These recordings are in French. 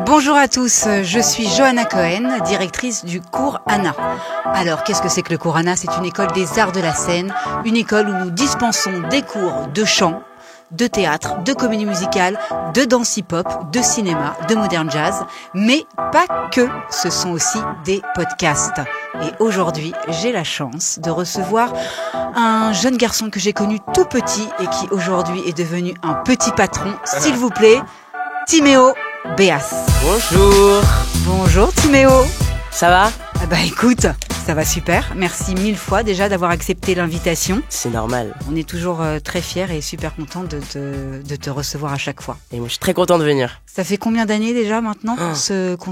Bonjour à tous, je suis Johanna Cohen, directrice du cours Anna. Alors, qu'est-ce que c'est que le cours Anna? C'est une école des arts de la scène, une école où nous dispensons des cours de chant, de théâtre, de comédie musicale, de danse hip-hop, de cinéma, de modern jazz, mais pas que, ce sont aussi des podcasts. Et aujourd'hui, j'ai la chance de recevoir un jeune garçon que j'ai connu tout petit et qui aujourd'hui est devenu un petit patron. S'il vous plaît, Timéo Béas. Bonjour. Bonjour Timéo. Ça va? Ah bah écoute, ça va super. Merci mille fois déjà d'avoir accepté l'invitation. C'est normal. On est toujours très fiers et super contents de te recevoir à chaque fois. Et moi, je suis très content de venir. Ça fait combien d'années déjà maintenant qu'on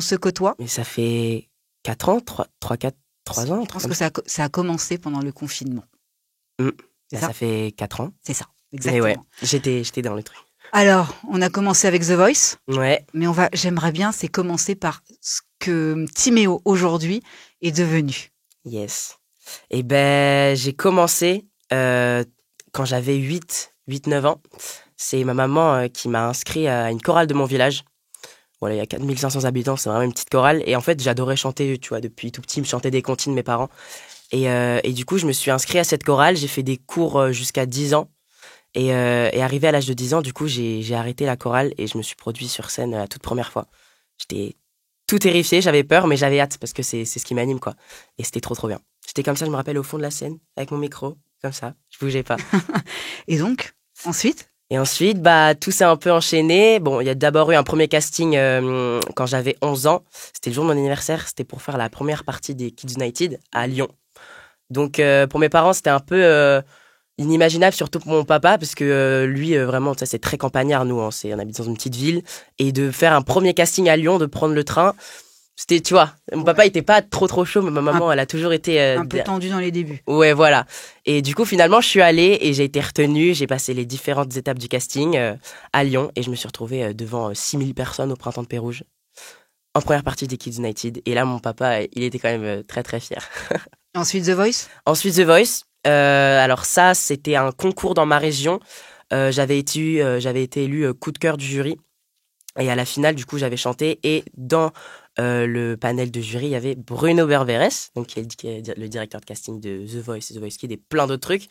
se côtoie? Mais ça fait 4 ans, 3 ans. Je pense que ça a commencé pendant le confinement. Ça fait 4 ans. C'est ça, exactement. Mais ouais, j'étais dans le truc. Alors, on a commencé avec The Voice. Ouais. Mais j'aimerais bien, c'est commencer par ce que Timéo aujourd'hui est devenu. Yes. Et ben, j'ai commencé quand j'avais 8-9 ans. C'est ma maman qui m'a inscrit à une chorale de mon village. Voilà, il y a 4500 habitants, c'est vraiment une petite chorale. Et en fait, j'adorais chanter, tu vois, depuis tout petit, me chantais des comptines, mes parents. Et du coup, je me suis inscrit à cette chorale. J'ai fait des cours jusqu'à 10 ans. Et arrivé à l'âge de 10 ans, du coup, j'ai arrêté la chorale et je me suis produit sur scène la toute première fois. J'étais tout terrifié, j'avais peur, mais j'avais hâte parce que c'est ce qui m'anime, quoi. Et c'était trop bien. J'étais comme ça, je me rappelle, au fond de la scène, avec mon micro, comme ça. Je bougeais pas. Et donc, ensuite? Et ensuite, tout s'est un peu enchaîné. Bon, il y a d'abord eu un premier casting quand j'avais 11 ans. C'était le jour de mon anniversaire. C'était pour faire la première partie des Kids United à Lyon. Donc, pour mes parents, c'était un peu inimaginable, surtout pour mon papa, parce que lui, vraiment, ça, c'est très campagnard, nous. On habite dans une petite ville. Et de faire un premier casting à Lyon, de prendre le train, c'était, tu vois, mon papa, il était pas trop chaud, mais ma maman, elle a toujours été... un peu tendue dans les débuts. Ouais, voilà. Et du coup, finalement, je suis allée et j'ai été retenue. J'ai passé les différentes étapes du casting à Lyon et je me suis retrouvée devant 6000 personnes au Printemps de Pérouge, en première partie des Kids United. Et là, mon papa, il était quand même très, très fier. Ensuite, The Voice? Ensuite, The Voice. Alors ça, c'était un concours dans ma région. J'avais été élue coup de cœur du jury. Et à la finale, du coup, j'avais chanté. Et dans le panel de jury, il y avait Bruno Berberes, donc qui est le directeur de casting de The Voice Kids et plein d'autres trucs.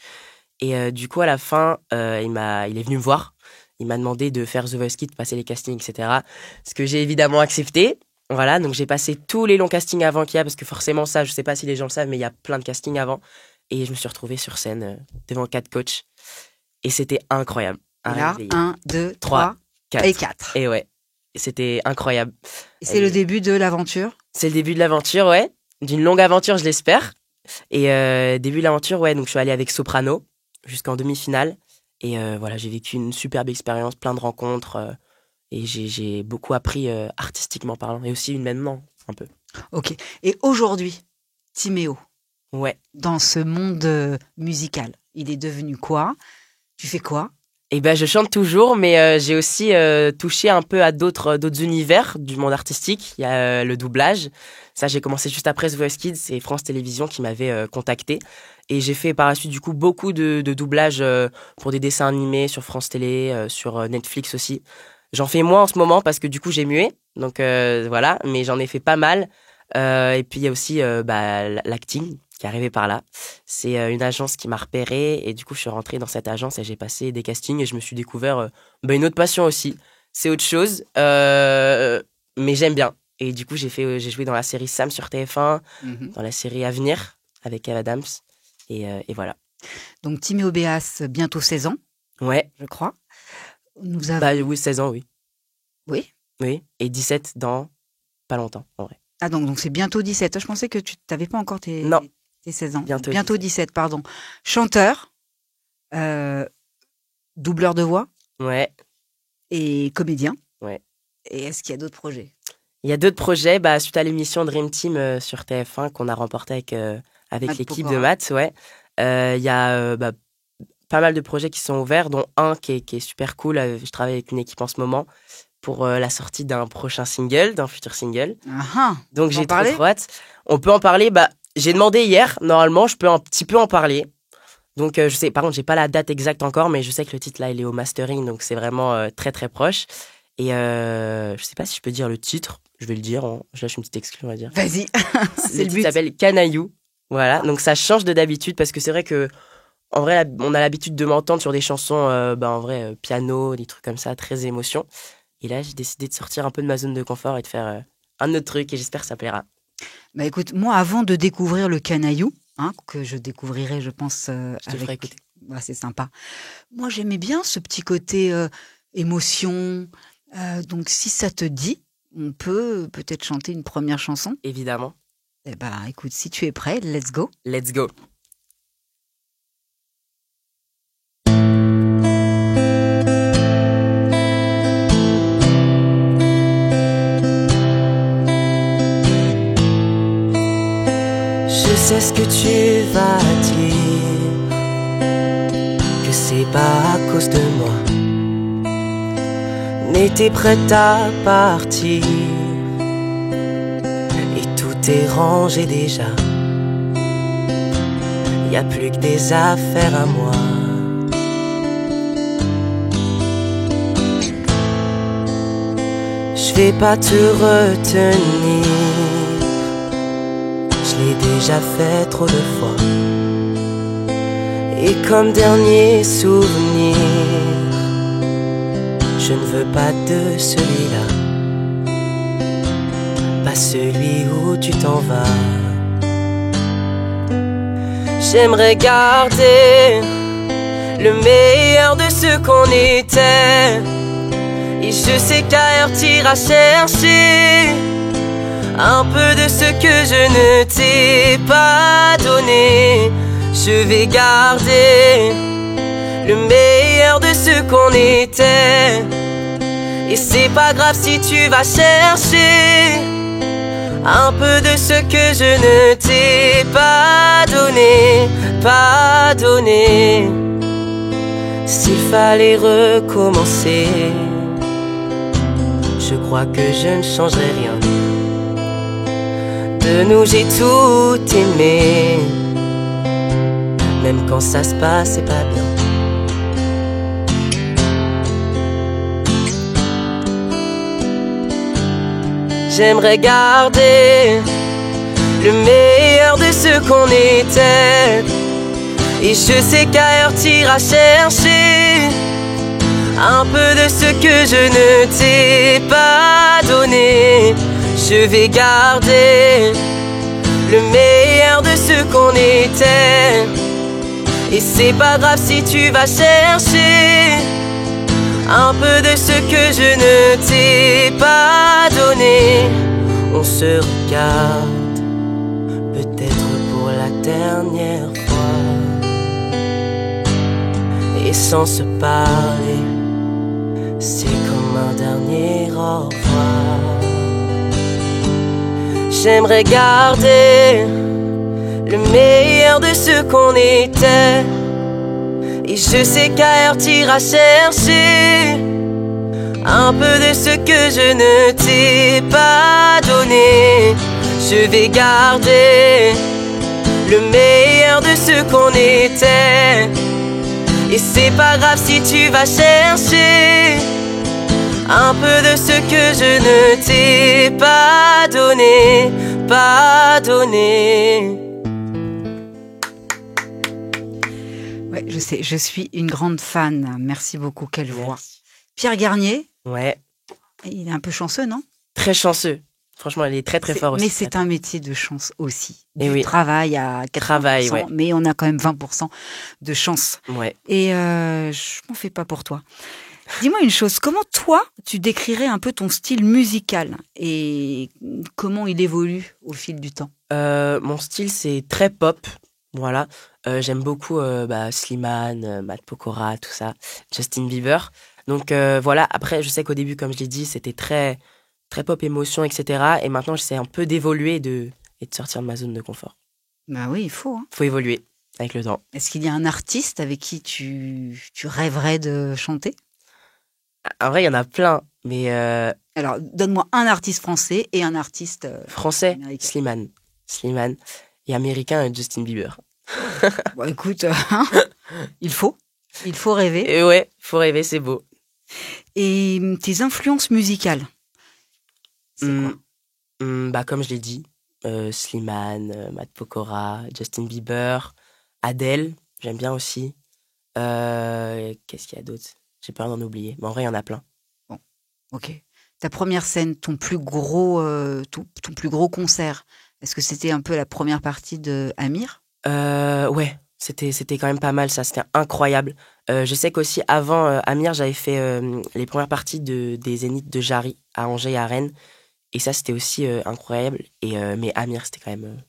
Et du coup, à la fin, il est venu me voir. Il m'a demandé de faire The Voice Kids, de passer les castings, etc. Ce que j'ai évidemment accepté. Voilà, donc j'ai passé tous les longs castings avant qu'il y a, parce que forcément ça, je sais pas si les gens le savent, mais il y a plein de castings avant. Et je me suis retrouvée sur scène devant 4 coachs. Et c'était incroyable. Là, 1, 2, 3 et 4. Et ouais, c'était incroyable. Et c'est le début de l'aventure? C'est le début de l'aventure, ouais. D'une longue aventure, je l'espère. Et début de l'aventure, ouais, donc je suis allée avec Soprano jusqu'en demi-finale. Et voilà, j'ai vécu une superbe expérience, plein de rencontres. Et j'ai beaucoup appris artistiquement parlant. Et aussi humainement, un peu. Ok. Et aujourd'hui, Timéo, ouais, dans ce monde musical, il est devenu quoi? Tu fais quoi? Eh ben, je chante toujours, mais j'ai aussi touché un peu à d'autres univers du monde artistique. Il y a le doublage. Ça, j'ai commencé juste après The Voice Kids. C'est France Télévisions qui m'avait contacté. Et j'ai fait par la suite, du coup, beaucoup de doublages pour des dessins animés sur France Télé, sur Netflix aussi. J'en fais moins en ce moment parce que du coup, j'ai mué. Donc voilà, mais j'en ai fait pas mal. Et puis, il y a aussi l'acting qui est arrivé par là. C'est une agence qui m'a repéré et du coup, je suis rentrée dans cette agence et j'ai passé des castings et je me suis découvert une autre passion aussi. C'est autre chose, mais j'aime bien. Et du coup, j'ai joué dans la série Sam sur TF1, dans la série Avenir avec Eve Adams et voilà. Donc, Timéo Béas, bientôt 16 ans. Ouais. Je crois. Nous avons... oui, 16 ans, oui. Oui. Oui, et 17 dans pas longtemps, en vrai. Ah, donc c'est bientôt 17. Je pensais que tu n'avais pas encore tes 16 ans. Bientôt 17, pardon. Chanteur, doubleur de voix. Ouais. Et comédien. Ouais. Et est-ce qu'il y a d'autres projets? Il y a d'autres projets, suite à l'émission Dream Team sur TF1 qu'on a remporté avec l'équipe de maths, ouais. Il y a pas mal de projets qui sont ouverts, dont un qui est super cool. Je travaille avec une équipe en ce moment pour la sortie d'un prochain single, d'un futur single. Donc j'ai trop hâte. On peut en parler. J'ai demandé hier. Normalement, je peux un petit peu en parler. Donc je sais. Par contre, j'ai pas la date exacte encore, mais je sais que le titre là, il est au mastering, donc c'est vraiment très très proche. Et je sais pas si je peux dire le titre. Je vais le dire. Hein. Je lâche une petite exclue, on va dire. Vas-y, c'est le but. Ça s'appelle Canaillou. Voilà. Donc ça change de d'habitude parce que c'est vrai que en vrai, on a l'habitude de m'entendre sur des chansons, en vrai, piano, des trucs comme ça, très émotion. Et là, j'ai décidé de sortir un peu de ma zone de confort et de faire un autre truc. Et j'espère que ça plaira. Bah écoute, moi, avant de découvrir le Canaillou, que je découvrirai, je pense, Je te ferai écouter. Bah, c'est sympa. Moi, j'aimais bien ce petit côté émotion. Donc, si ça te dit, on peut peut-être chanter une première chanson. Évidemment. Eh ben, écoute, si tu es prêt, let's go. Let's go. Je sais ce que tu vas dire, que c'est pas à cause de moi, mais t'es prête à partir, et tout est rangé déjà, y a plus que des affaires à moi. Je vais pas te retenir, je l'ai déjà fait trop de fois. Et comme dernier souvenir, je ne veux pas de celui-là, pas celui où tu t'en vas. J'aimerais garder le meilleur de ce qu'on était, et je sais qu'ailleurs t'iras chercher un peu de ce que je ne t'ai pas donné. Je vais garder le meilleur de ce qu'on était, et c'est pas grave si tu vas chercher un peu de ce que je ne t'ai pas donné, pas donné. S'il fallait recommencer, je crois que je ne changerais rien. De nous j'ai tout aimé, même quand ça se passait pas bien. J'aimerais garder le meilleur de ce qu'on était, et je sais qu'ailleurs t'iras chercher un peu de ce que je ne t'ai pas donné. Je vais garder le meilleur de ce qu'on était, et c'est pas grave si tu vas chercher un peu de ce que je ne t'ai pas donné. On se regarde, peut-être pour la dernière fois, et sans se parler, c'est comme un dernier au revoir. J'aimerais garder le meilleur de ce qu'on était, et je sais qu'ailleurs t'iras chercher un peu de ce que je ne t'ai pas donné. Je vais garder le meilleur de ce qu'on était, et c'est pas grave si tu vas chercher un peu de ce que je ne t'ai pas donné, pas donné. Ouais, je sais, je suis une grande fan. Merci beaucoup, quelle voix. Merci. Pierre Garnier, Ouais, il est un peu chanceux, non? très chanceux. Franchement, elle est très très fort aussi. Mais c'est un métier de chance aussi. Et Du oui. travail à 80%, Travail, ouais. mais on a quand même 20% de chance. Ouais. Et je m'en fais pas pour toi. Dis-moi une chose, comment toi, tu décrirais un peu ton style musical et comment il évolue au fil du temps? Mon style, c'est très pop. Voilà. J'aime beaucoup Slimane, Matt Pokora, tout ça, Justin Bieber. Donc voilà, après, je sais qu'au début, comme je l'ai dit, c'était très, très pop émotion, etc. Et maintenant, j'essaie un peu d'évoluer et de sortir de ma zone de confort. Bah oui, il faut. Faut évoluer avec le temps. Est-ce qu'il y a un artiste avec qui tu rêverais de chanter? En vrai, il y en a plein, mais Alors, donne-moi un artiste français et un artiste français, américain. Slimane. Et américain, Justin Bieber. Bon, écoute, il faut rêver. Et ouais, faut rêver, c'est beau. Et tes influences musicales, c'est quoi? Bah, comme je l'ai dit, Slimane, Matt Pokora, Justin Bieber, Adele, j'aime bien aussi. Qu'est-ce qu'il y a d'autre? J'ai peur d'en oublier. Mais en vrai, il y en a plein. Bon, ok. Ta première scène, ton plus gros concert, est-ce que c'était un peu la première partie de Amir? Ouais, c'était quand même pas mal ça, c'était incroyable. Je sais qu'aussi avant Amir, j'avais fait les premières parties des Zéniths de Jarry à Angers et à Rennes. Et ça, c'était aussi incroyable. Mais Amir, c'était quand même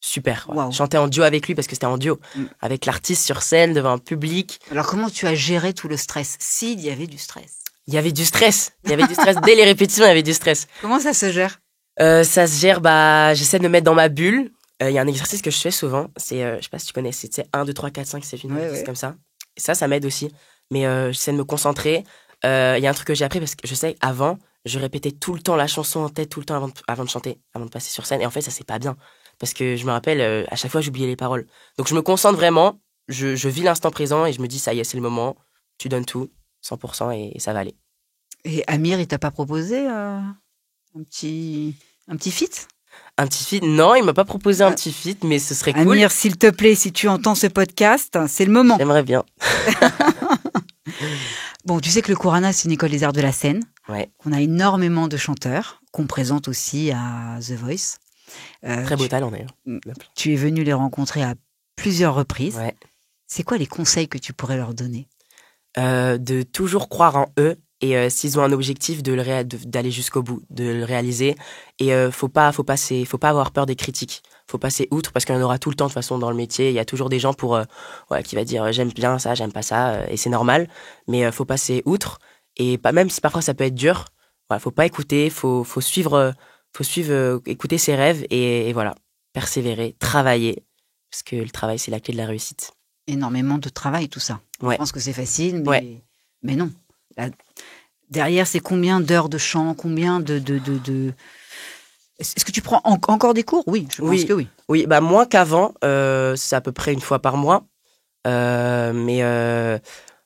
super. Ouais. Waouh. Chanter en duo avec lui parce que c'était en duo. Mm. Avec l'artiste sur scène, devant un public. Alors, comment tu as géré tout le stress? S'il y avait du stress. Il y avait du stress. Il y avait du stress. Dès les répétitions, il y avait du stress. Comment ça se gère? Ça se gère, j'essaie de me mettre dans ma bulle. Il y a un exercice que je fais souvent. C'est, je sais pas si tu connais, c'est 1, 2, 3, 4, 5, c'est fini. C'est comme ça. Et ça m'aide aussi. Mais j'essaie de me concentrer. Il y a un truc que j'ai appris parce que je sais, avant, je répétais tout le temps la chanson en tête, tout le temps avant de chanter, avant de passer sur scène. Et en fait, ça, c'est pas bien. Parce que je me rappelle, à chaque fois, j'oubliais les paroles. Donc, je me concentre vraiment. Je vis l'instant présent et je me dis, ça y est, c'est le moment. Tu donnes tout, 100%, et ça va aller. Et Amir, il t'a pas proposé un petit feat? Un petit feat? Non, il m'a pas proposé un petit feat, mais ce serait cool. Amir, s'il te plaît, si tu entends ce podcast, c'est le moment. J'aimerais bien. Bon, tu sais que le Courana, c'est une école des arts de la scène. Ouais. On a énormément de chanteurs qu'on présente aussi à The Voice. Très beau talent d'ailleurs. Tu es venu les rencontrer à plusieurs reprises. Ouais. C'est quoi les conseils que tu pourrais leur donner? De toujours croire en eux et s'ils ont un objectif d'aller jusqu'au bout, de le réaliser. Et faut pas avoir peur des critiques. Faut passer outre parce qu'il y en aura tout le temps de toute façon dans le métier. Il y a toujours des gens qui va dire j'aime bien ça, j'aime pas ça et c'est normal. Mais faut passer outre et pas même si parfois ça peut être dur. Voilà, faut pas écouter, faut suivre, écouter ses rêves et voilà, persévérer, travailler parce que le travail c'est la clé de la réussite. Énormément de travail, tout ça. Ouais. Je pense que c'est facile, mais non. Là, derrière, c'est combien d'heures de chant, combien de... Est-ce que tu prends encore des cours? Oui, je pense que oui. Oui, moins qu'avant. C'est à peu près une fois par mois. Mais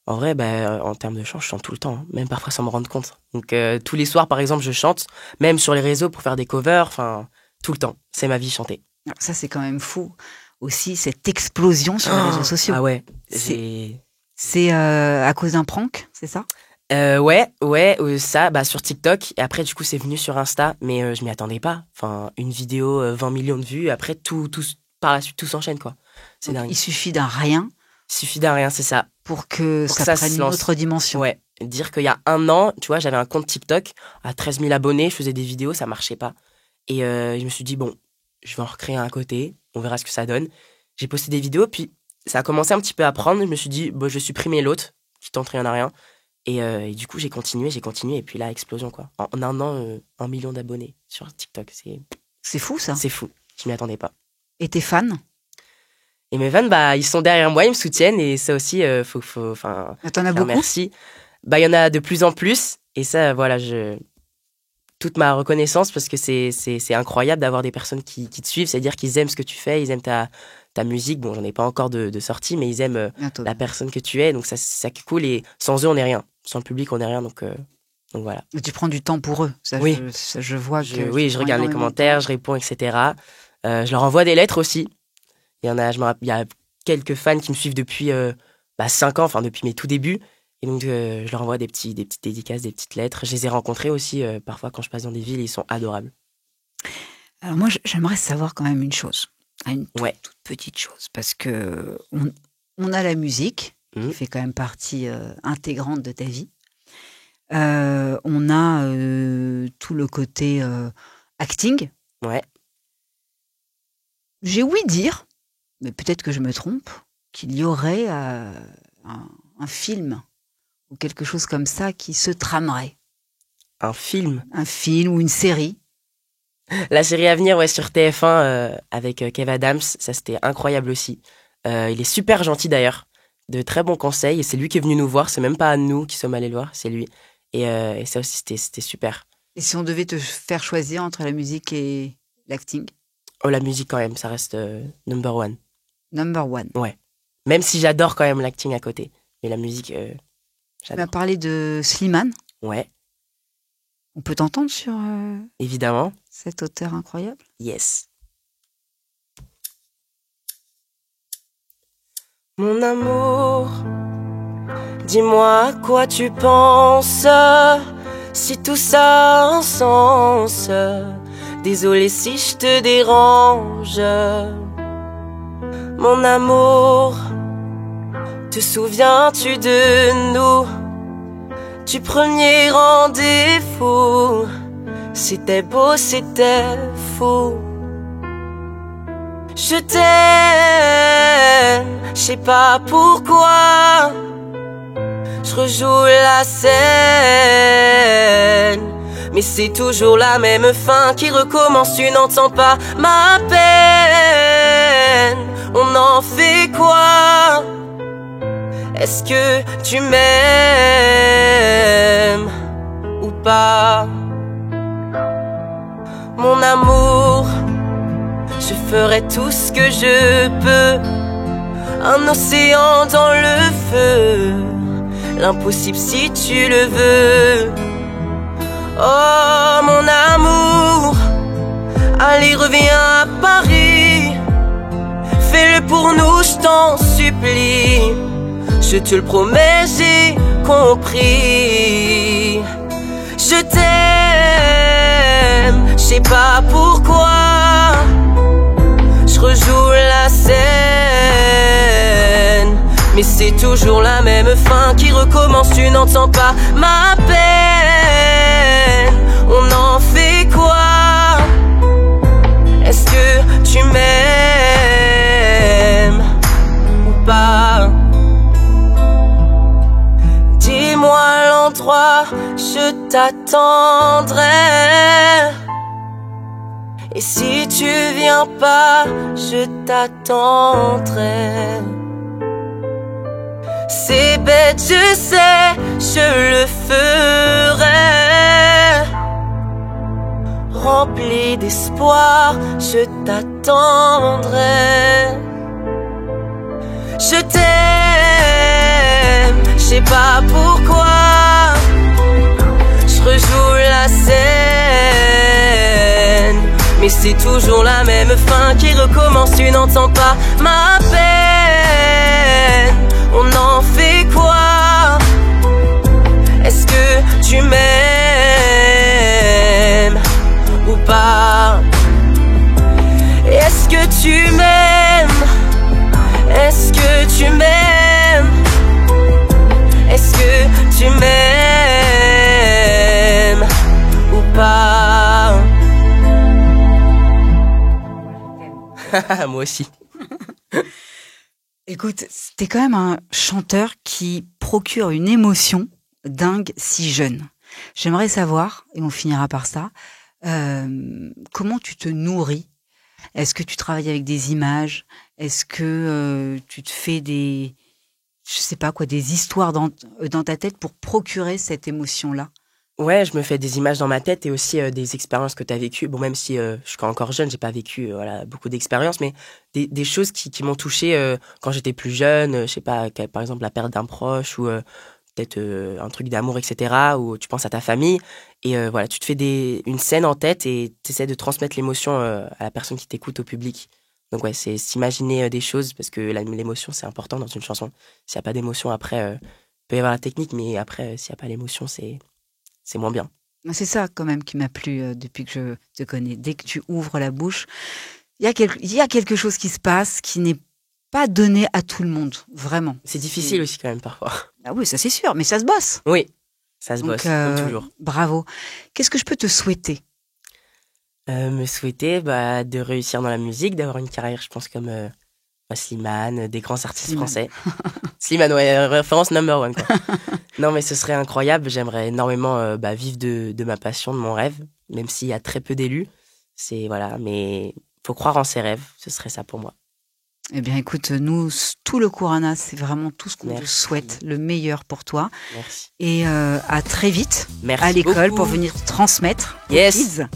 en vrai, en termes de chant, je chante tout le temps. Hein, même parfois sans me rendre compte. Donc tous les soirs, par exemple, je chante. Même sur les réseaux pour faire des covers. Enfin, tout le temps. C'est ma vie, chanter. Alors, ça, c'est quand même fou. Aussi, cette explosion sur les réseaux sociaux. Ah ouais. C'est à cause d'un prank, c'est ça? Ça, sur TikTok. Et après, du coup, c'est venu sur Insta, mais je m'y attendais pas. Enfin, une vidéo, 20 millions de vues. Après, tout par la suite, tout s'enchaîne, quoi. C'est dingue. Il suffit d'un rien. C'est ça. Pour que ça prenne une autre dimension. Ouais. Dire qu'il y a 1 an, tu vois, j'avais un compte TikTok à 13 000 abonnés, je faisais des vidéos, ça marchait pas. Et je me suis dit, bon, je vais en recréer un à côté, on verra ce que ça donne. J'ai posté des vidéos, puis ça a commencé un petit peu à prendre. Je me suis dit, je vais supprimer l'autre, qui tente rien à rien. Et du coup, j'ai continué, et puis là, explosion, quoi. En 1 an, 1 million d'abonnés sur TikTok. C'est fou, ça. C'est fou, je m'y attendais pas. Et tes fans? Et mes fans, ils sont derrière moi, ils me soutiennent, et ça aussi, t'en as beaucoup? Merci. Il y en a de plus en plus, et ça, voilà, toute ma reconnaissance, parce que c'est incroyable d'avoir des personnes qui te suivent, c'est-à-dire qu'ils aiment ce que tu fais, ils aiment ta musique. Bon, j'en ai pas encore de sortie, mais ils aiment la personne que tu es, donc ça c'est cool, et sans eux, on n'est rien. Sans le public, on n'est rien, donc voilà. Et tu prends du temps pour eux, ça, oui. Je vois que... Oui, je regarde les commentaires, je réponds, etc. Je leur envoie des lettres aussi. Il y a quelques fans qui me suivent depuis 5 ans, enfin depuis mes tout débuts. Et donc, je leur envoie des petites dédicaces, des petites lettres. Je les ai rencontrés aussi, parfois, quand je passe dans des villes, ils sont adorables. Alors moi, j'aimerais savoir quand même une chose. Une toute petite chose. Parce que on a la musique, qui fait quand même partie intégrante de ta vie. On a tout le côté acting. Ouais. J'ai ouï dire, mais peut-être que je me trompe, qu'il y aurait un film ou quelque chose comme ça qui se tramerait. Un film? Un film ou une série. La série à venir, sur TF1 avec Kev Adams, ça c'était incroyable aussi. Il est super gentil d'ailleurs, de très bons conseils, et c'est lui qui est venu nous voir, c'est même pas nous qui sommes allés le voir, c'est lui. Et ça aussi c'était super. Et si on devait te faire choisir entre la musique et l'acting? Oh, la musique quand même, ça reste number one. Number one. Ouais. Même si j'adore quand même l'acting à côté. Mais la musique, j'adore. Tu m'as parlé de Slimane. Ouais, On peut t'entendre sur évidemment. cet auteur incroyable? Yes. Mon amour, dis-moi à quoi tu penses, si tout ça a un sens. Désolé si je te dérange. Mon amour, te souviens-tu de nous, du premier rendez-vous? C'était beau, c'était fou. Je t'aime, je sais pas pourquoi. Je rejoue la scène, mais c'est toujours la même fin qui recommence. Tu n'entends pas ma peine. On en fait quoi? Est-ce que tu m'aimes ou pas? Mon amour, je ferai tout ce que je peux. Un océan dans le feu, l'impossible si tu le veux. Oh mon amour, allez reviens à Paris. Fais-le pour nous, je t'en supplie. Je te le promets, j'ai compris. Je t'aime, je sais pas pourquoi. Je rejoue la scène, mais c'est toujours la même fin qui recommence. Tu n'entends pas ma peine. On en fait quoi? Est-ce que tu m'aimes ou pas? Dis-moi l'endroit, je t'attendrai. Et si tu viens pas, je t'attendrai. C'est bête, je sais, je le ferai. Rempli d'espoir, je t'attendrai. Je t'aime, je sais pas pourquoi. Je rejoue la scène, mais c'est toujours la même fin qui recommence. Tu n'entends pas ma peine. On en fait quoi? Est-ce que tu m'aimes ou pas? Est-ce que tu m'aimes? Est-ce que tu m'aimes? Est-ce que tu m'aimes ou pas? Moi aussi. Écoute, t'es quand même un chanteur qui procure une émotion dingue si jeune. J'aimerais savoir, et on finira par ça, comment tu te nourris? Est-ce que tu travailles avec des images? Est-ce que tu te fais des, je sais pas quoi, des histoires dans ta tête pour procurer cette émotion-là? Ouais, je me fais des images dans ma tête et aussi des expériences que tu as vécues. Bon, même si je suis encore jeune, j'ai pas vécu voilà, beaucoup d'expériences, mais des choses qui m'ont touchée quand j'étais plus jeune. Je sais pas, par exemple la perte d'un proche ou peut-être un truc d'amour, etc. Ou tu penses à ta famille et voilà, tu te fais une scène en tête et tu essaies de transmettre l'émotion à la personne qui t'écoute, au public. Donc ouais, c'est s'imaginer des choses parce que l'émotion, c'est important dans une chanson. S'il n'y a pas d'émotion, après, il peut y avoir la technique, mais après, s'il n'y a pas l'émotion, c'est moins bien. C'est ça quand même qui m'a plu depuis que je te connais. Dès que tu ouvres la bouche, il y a quelque chose qui se passe qui n'est pas donné à tout le monde, vraiment. C'est difficile aussi quand même parfois. Ah oui, ça c'est sûr, mais ça se bosse. Oui, ça se Donc, bosse, comme toujours. Bravo. Qu'est-ce que je peux te souhaiter? Me souhaiter de réussir dans la musique, d'avoir une carrière, je pense, comme Slimane, des grands artistes français. Slimane, ouais, référence number one, quoi. Non, mais ce serait incroyable. J'aimerais énormément vivre de ma passion, de mon rêve, même s'il y a très peu d'élus. Voilà, mais faut croire en ses rêves. Ce serait ça pour moi. Eh bien, écoute, nous, tout le Courana, c'est vraiment tout ce qu'on te souhaite, le meilleur pour toi. Merci. Et à très vite Merci à l'école beaucoup. pour venir transmettre aux Yes. kids.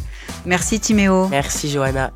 Merci Timéo. Merci Johanna.